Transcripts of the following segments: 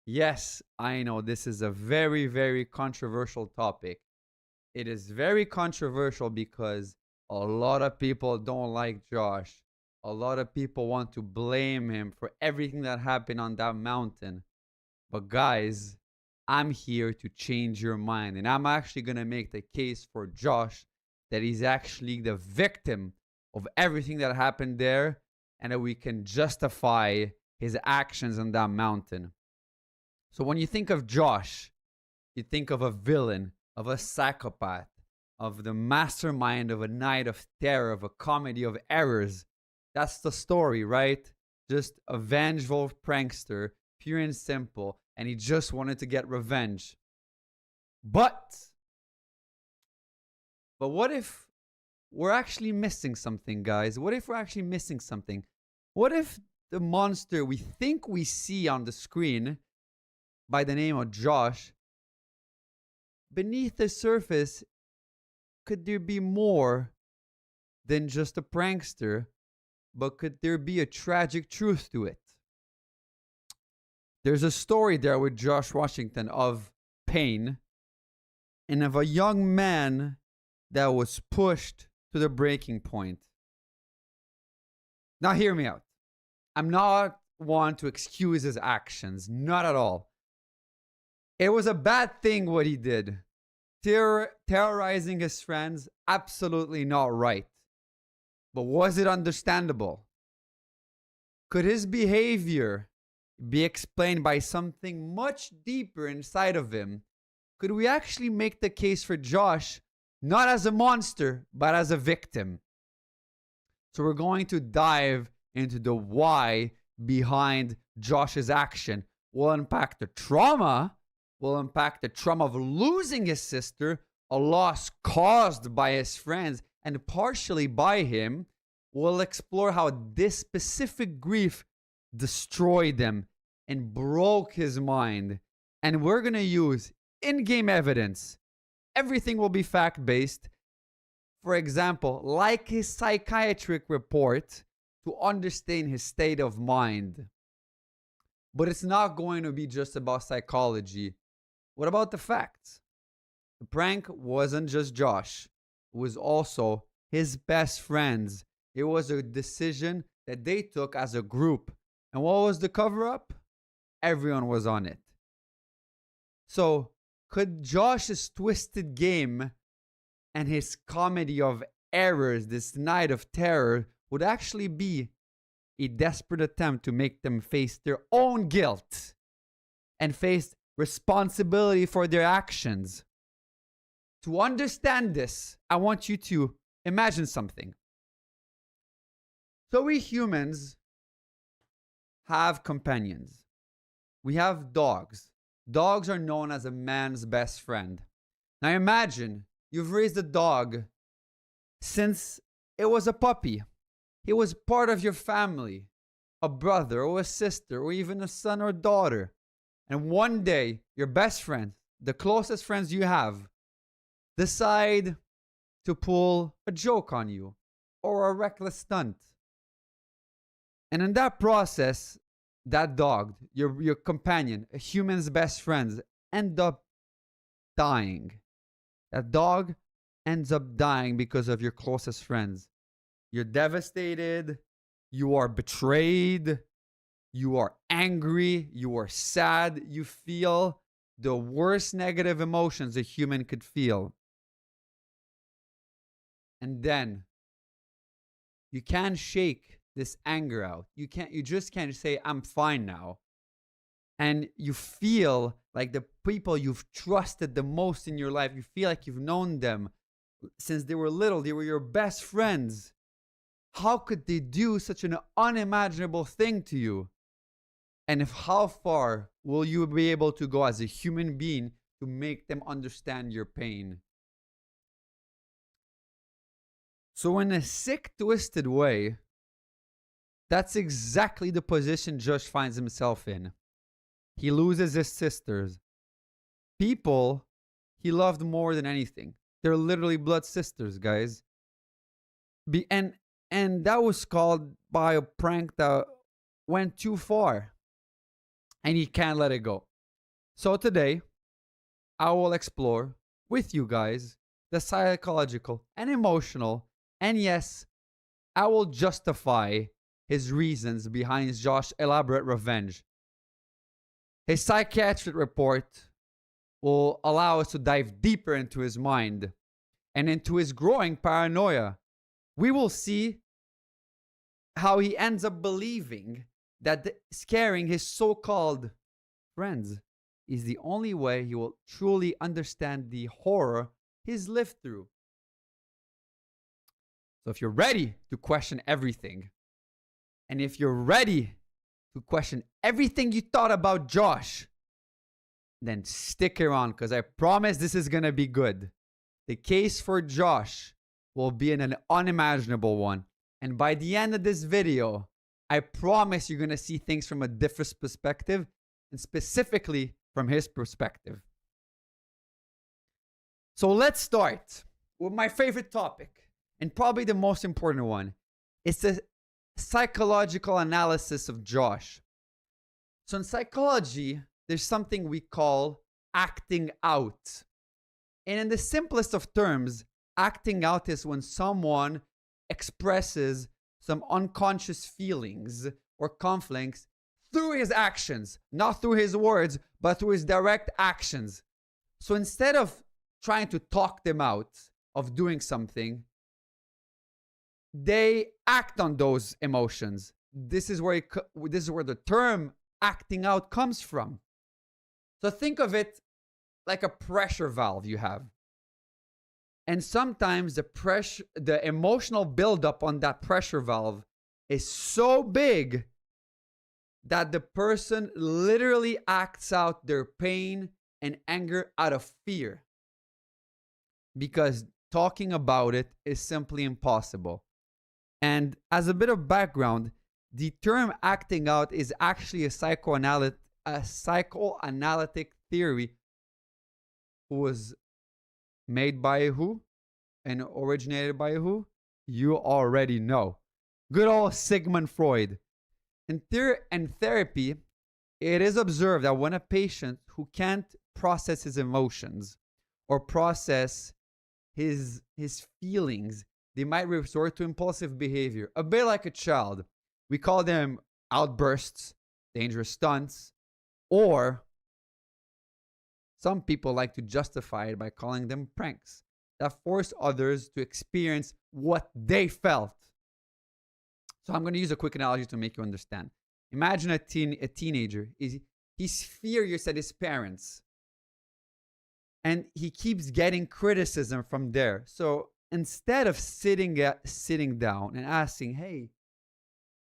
Yes, I know this is a very, very controversial topic. It is very controversial because a lot of people don't like Josh. A lot of people want to blame him for everything that happened on that mountain. But guys, I'm here to change your mind. And I'm actually going to make the case for Josh that he's actually the victim of everything that happened there and that we can justify his actions on that mountain. So when you think of Josh, you think of a villain, of a psychopath, of the mastermind of a night of terror, of a comedy of errors. That's the story, right? Just a vengeful prankster, pure and simple, and he just wanted to get revenge. But what if we're actually missing something, guys? What if we're actually missing something? What if the monster we think we see on the screen by the name of Josh, beneath the surface, could there be more than just a prankster, but could there be a tragic truth to it? There's a story there with Josh Washington of pain and of a young man that was pushed to the breaking point. Now, hear me out. I'm not one to excuse his actions, not at all. It was a bad thing what he did. Terrorizing his friends, absolutely not right. But was it understandable? Could his behavior be explained by something much deeper inside of him? Could we actually make the case for Josh not as a monster, but as a victim? So we're going to dive into the why behind Josh's action. We'll unpack the trauma. We'll unpack the trauma of losing his sister, a loss caused by his friends and partially by him. We'll explore how this specific grief destroyed him and broke his mind. And we're going to use in-game evidence. Everything will be fact-based. For example, like his psychiatric report to understand his state of mind. But it's not going to be just about psychology. What about the facts? The prank wasn't just Josh. It was also his best friends. It was a decision that they took as a group. And what was the cover-up? Everyone was on it. So, could Josh's twisted game and his comedy of errors, this night of terror, would actually be a desperate attempt to make them face their own guilt and face responsibility for their actions? To understand this, I want you to imagine something. So we humans have companions. We have dogs. Dogs are known as a man's best friend. Now imagine you've raised a dog since it was a puppy. It was part of your family, a brother or a sister or even a son or daughter. And one day, your best friend, the closest friends you have, decide to pull a joke on you or a reckless stunt. And in that process, that dog, your companion, a human's best friends, end up dying. That dog ends up dying because of your closest friends. You're devastated. You are betrayed. You are angry. You are sad. You feel the worst negative emotions a human could feel. And then you can't shake this anger out. You just can't say, I'm fine now. And you feel like the people you've trusted the most in your life, you feel like you've known them since they were little. They were your best friends. How could they do such an unimaginable thing to you? And how far will you be able to go as a human being to make them understand your pain? So in a sick, twisted way, that's exactly the position Josh finds himself in. He loses his sisters. People he loved more than anything. They're literally blood sisters, guys. And that was called by a prank that went too far. And he can't let it go. So today, I will explore with you guys the psychological and emotional, and yes, I will justify his reasons behind Josh's elaborate revenge. His psychiatric report will allow us to dive deeper into his mind and into his growing paranoia. We will see how he ends up believing that scaring his so-called friends is the only way he will truly understand the horror he's lived through. So if you're ready to question everything, and if you're ready to question everything you thought about Josh, then stick around, because I promise this is going to be good. The case for Josh will be an unimaginable one. And by the end of this video, I promise you're going to see things from a different perspective, and specifically from his perspective. So let's start with my favorite topic, and probably the most important one. It's the psychological analysis of Josh. So in psychology, there's something we call acting out. And in the simplest of terms, acting out is when someone expresses some unconscious feelings or conflicts through his actions, not through his words, but through his direct actions. So instead of trying to talk them out of doing something, they act on those emotions. This is where the term acting out comes from. So think of it like a pressure valve you have. And sometimes the emotional buildup on that pressure valve is so big that the person literally acts out their pain and anger out of fear, because talking about it is simply impossible. And as a bit of background, the term acting out is actually a psychoanalytic theory who was made by who and originated by who? You already know. Good old Sigmund Freud. In therapy, it is observed that when a patient who can't process his emotions or process his feelings, they might resort to impulsive behavior, a bit like a child. We call them outbursts, dangerous stunts, or some people like to justify it by calling them pranks that force others to experience what they felt. So I'm going to use a quick analogy to make you understand. Imagine a teenager. He's furious at his parents, and he keeps getting criticism from there. So instead of sitting down and asking, hey,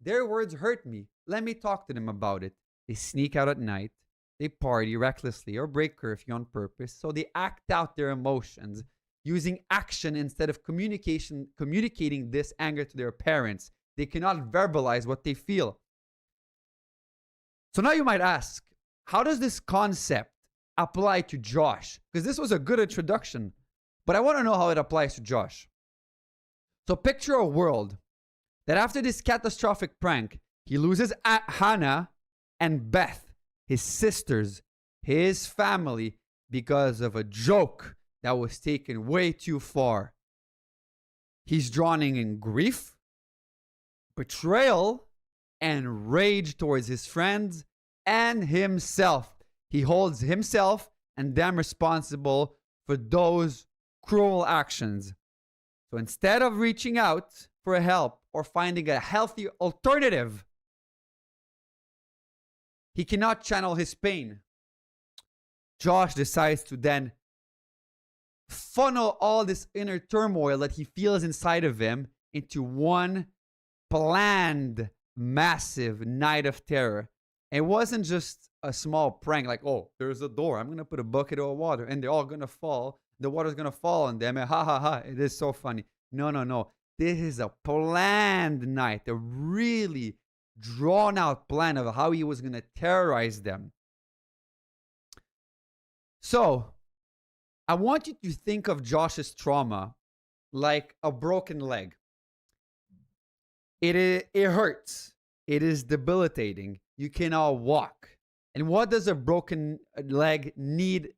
their words hurt me, let me talk to them about it, they sneak out at night, they party recklessly or break curfew on purpose. So they act out their emotions using action instead of communicating this anger to their parents. They cannot verbalize what they feel. So now you might ask, how does this concept apply to Josh? Because this was a good introduction, but I want to know how it applies to Josh. So picture a world that after this catastrophic prank, he loses Hannah and Beth, his sisters, his family, because of a joke that was taken way too far. He's drowning in grief, betrayal, and rage towards his friends and himself. He holds himself and them responsible for those cruel actions. So instead of reaching out for help or finding a healthy alternative, he cannot channel his pain. Josh decides to then funnel all this inner turmoil that he feels inside of him into one planned, massive night of terror. It wasn't just a small prank like, oh, there's a door, I'm going to put a bucket of water and they're all going to fall. The water's going to fall on them and ha ha ha, it is so funny. No. This is a planned night, a really drawn out plan of how he was going to terrorize them. So, I want you to think of Josh's trauma like a broken leg. It hurts. It is debilitating. You cannot walk. And what does a broken leg need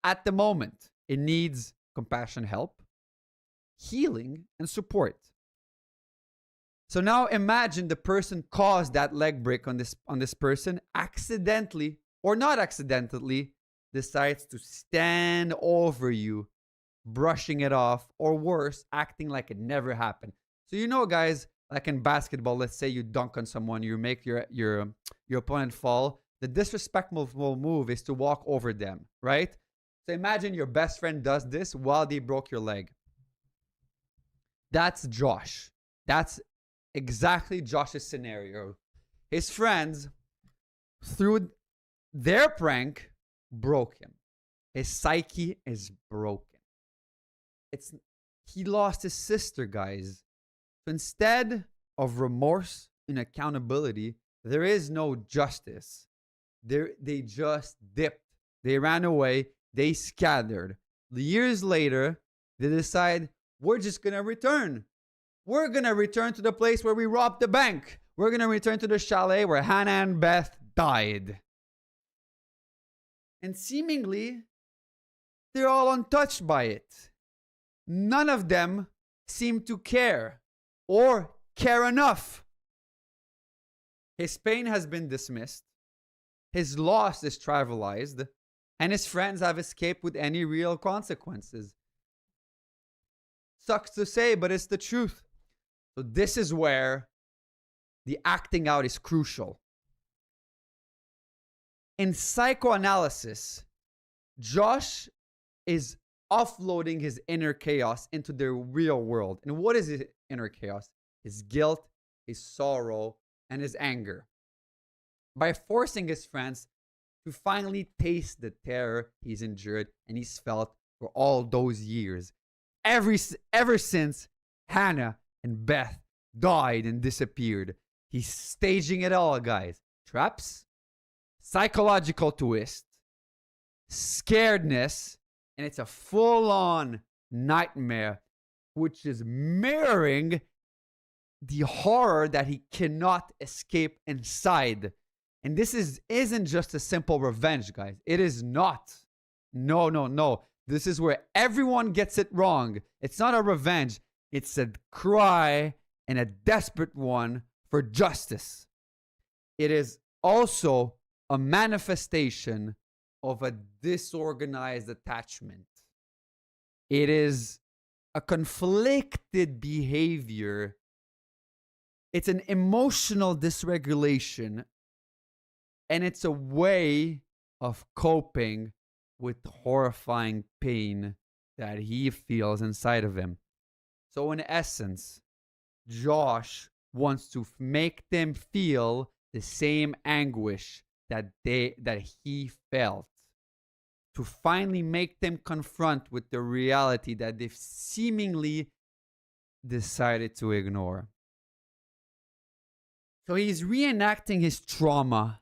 at the moment? It needs compassion, help, healing, and support. So now imagine the person caused that leg break on this person accidentally or not accidentally decides to stand over you, brushing it off, or worse, acting like it never happened. So guys, like in basketball, let's say you dunk on someone, you make your opponent fall. The disrespectful move is to walk over them, right? So imagine your best friend does this while they broke your leg. That's Josh. That's exactly Josh's scenario. His friends, through their prank, broke him. His psyche is broken. He lost his sister, guys. So instead of remorse and accountability, there is no justice. They just dipped. They ran away. They scattered. Years later, they decide, we're just going to return. We're going to return to the place where we robbed the bank. We're going to return to the chalet where Hannah and Beth died. And seemingly, they're all untouched by it. None of them seem to care or care enough. His pain has been dismissed. His loss is trivialized. And his friends have escaped with any real consequences. Sucks to say, but it's the truth. So this is where the acting out is crucial. In psychoanalysis, Josh is offloading his inner chaos into the real world. And what is his inner chaos? His guilt, his sorrow, and his anger. By forcing his friends to finally taste the terror he's endured and he's felt for all those years. Ever since Hannah and Beth died and disappeared. He's staging it all, guys. Traps, psychological twist, scaredness, and it's a full-on nightmare, which is mirroring the horror that he cannot escape inside. And this isn't just a simple revenge, guys. It is not. No. This is where everyone gets it wrong. It's not a revenge. It's a cry, and a desperate one, for justice. It is also a manifestation of a disorganized attachment. It is a conflicted behavior. It's an emotional dysregulation. And it's a way of coping with the horrifying pain that he feels inside of him. So in essence, Josh wants to make them feel the same anguish that he felt. To finally make them confront with the reality that they've seemingly decided to ignore. So he's reenacting his trauma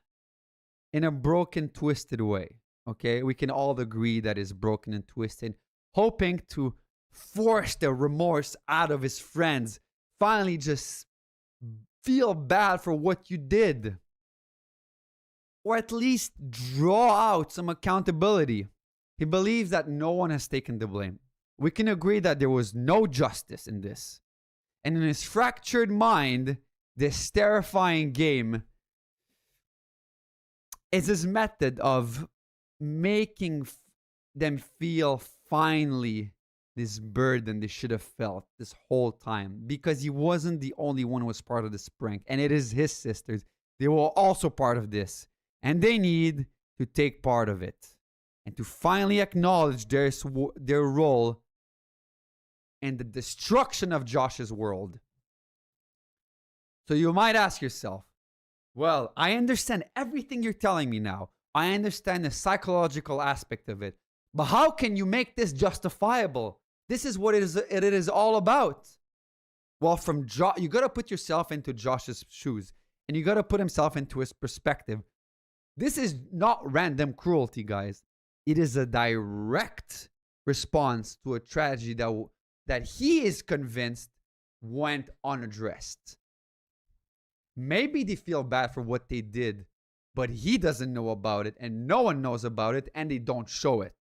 in a broken, twisted way. Okay, we can all agree that is broken and twisted, hoping to force the remorse out of his friends. Finally, just feel bad for what you did, or at least draw out some accountability. He believes that no one has taken the blame. We can agree that there was no justice in this. And in his fractured mind, this terrifying game is his method of making them feel finally this burden they should have felt this whole time, because he wasn't the only one who was part of this prank, and it is his sisters. They were also part of this, and they need to take part of it and to finally acknowledge their role in the destruction of Josh's world. So you might ask yourself, well, I understand everything you're telling me now. I understand the psychological aspect of it. But how can you make this justifiable? This is what it is all about. Well, you got to put yourself into Josh's shoes, and you got to put himself into his perspective. This is not random cruelty, guys. It is a direct response to a tragedy that he is convinced went unaddressed. Maybe they feel bad for what they did, but he doesn't know about it, and no one knows about it, and they don't show it.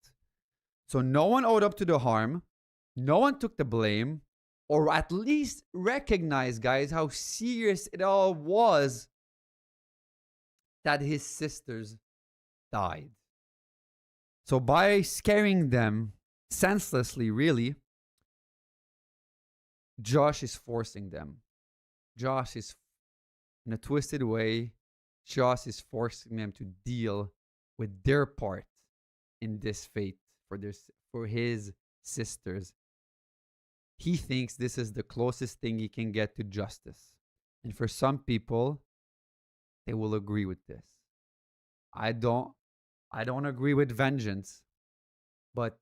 So no one owed up to the harm, no one took the blame, or at least recognized, guys, how serious it all was that his sisters died. So by scaring them senselessly, really, Josh is forcing them. Josh is, in a twisted way, Josh is forcing them to deal with their part in this fate for his sisters. He thinks this is the closest thing he can get to justice. And for some people, they will agree with this. I don't agree with vengeance, but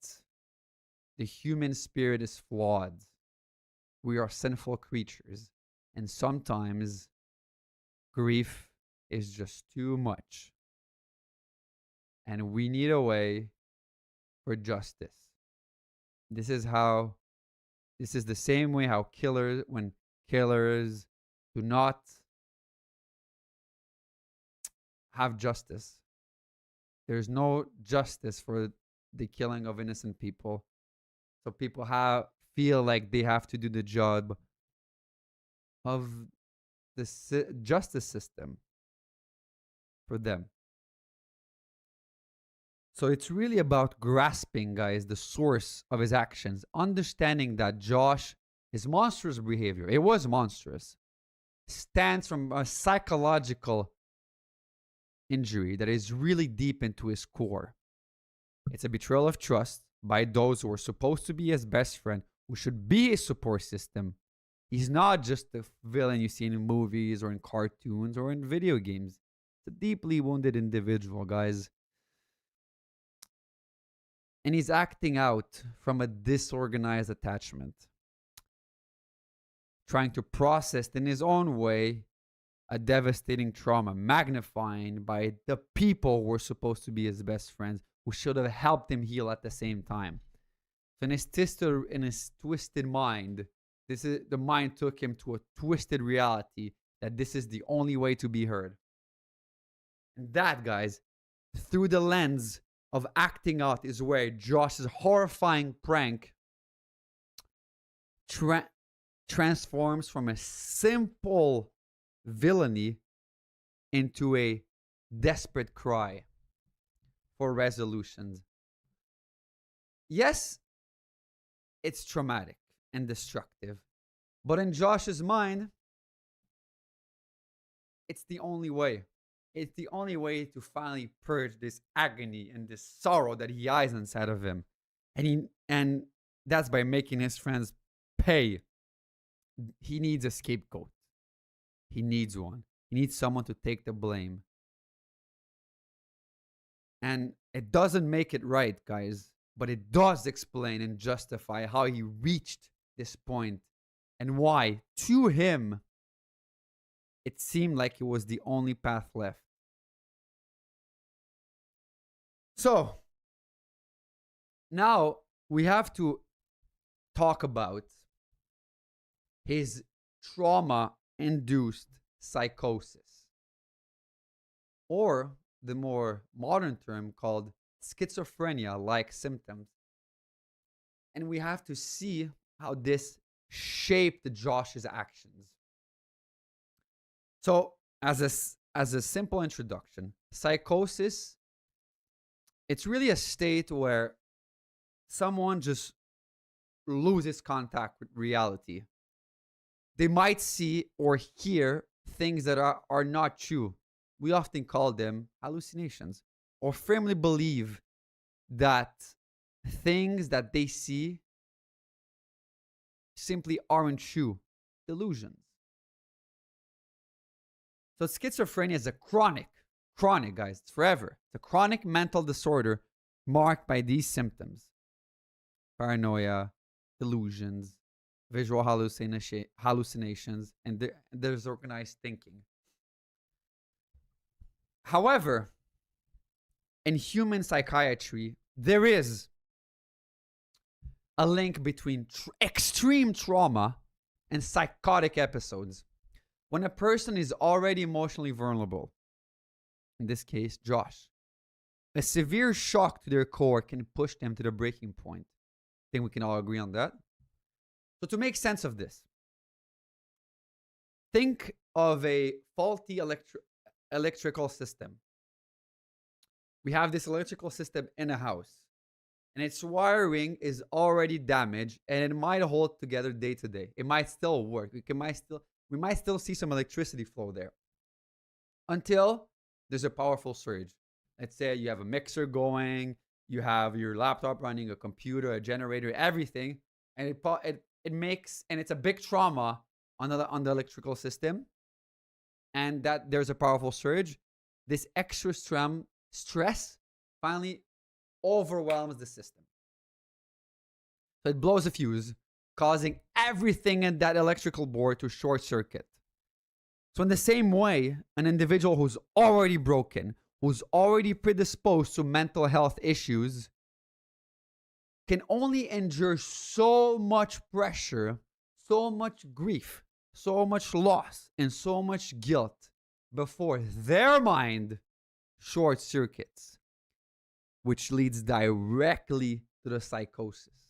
the human spirit is flawed. We are sinful creatures, and sometimes grief is just too much. And we need a way for justice. This is the same way how when killers do not have justice. There's no justice for the killing of innocent people. So people feel like they have to do the job of the justice system for them. So it's really about grasping, guys, the source of his actions, understanding that Josh, his monstrous behavior, it was monstrous, stands from a psychological injury that is really deep into his core. It's a betrayal of trust by those who are supposed to be his best friend, who should be his support system. He's not just the villain you see in movies or in cartoons or in video games. It's a deeply wounded individual, guys. And he's acting out from a disorganized attachment, trying to process in his own way a devastating trauma, magnifying by the people who were supposed to be his best friends, who should have helped him heal at the same time. So in his twisted mind, the mind took him to a twisted reality that this is the only way to be heard. And that, guys, through the lens of acting out, is where Josh's horrifying prank transforms from a simple villainy into a desperate cry for resolutions. Yes, it's traumatic and destructive, but in Josh's mind, it's the only way. It's the only way to finally purge this agony and this sorrow that he has inside of him. And that's by making his friends pay. He needs a scapegoat. He needs one. He needs someone to take the blame. And it doesn't make it right, guys, but it does explain and justify how he reached this point and why, to him, it seemed like it was the only path left. So, now we have to talk about his trauma-induced psychosis, or the more modern term called schizophrenia-like symptoms. And we have to see how this shaped Josh's actions. So, as a simple introduction, psychosis, it's really a state where someone just loses contact with reality. They might see or hear things that are not true. We often call them hallucinations, or firmly believe that things that they see simply aren't true. Delusions. So schizophrenia is a chronic, guys, it's forever. It's a chronic mental disorder marked by these symptoms: paranoia, delusions, visual hallucinations, and there's organized thinking. However, in human psychiatry, there is a link between extreme trauma and psychotic episodes. When a person is already emotionally vulnerable, in this case, Josh. A severe shock to their core can push them to the breaking point. I think we can all agree on that. So to make sense of this, think of a faulty electrical system. We have this electrical system in a house, and its wiring is already damaged, and it might hold together day to day. It might still work. We might still see some electricity flow there until there's a powerful surge. Let's say you have a mixer going, you have your laptop running, a computer, a generator, everything, and it makes, and it's a big trauma on the electrical system, and that there's a powerful surge. This extra stress finally overwhelms the system. So it blows a fuse, causing everything in that electrical board to short circuit. So in the same way, an individual who's already broken, who's already predisposed to mental health issues, can only endure so much pressure, so much grief, so much loss, and so much guilt before their mind short circuits, which leads directly to the psychosis.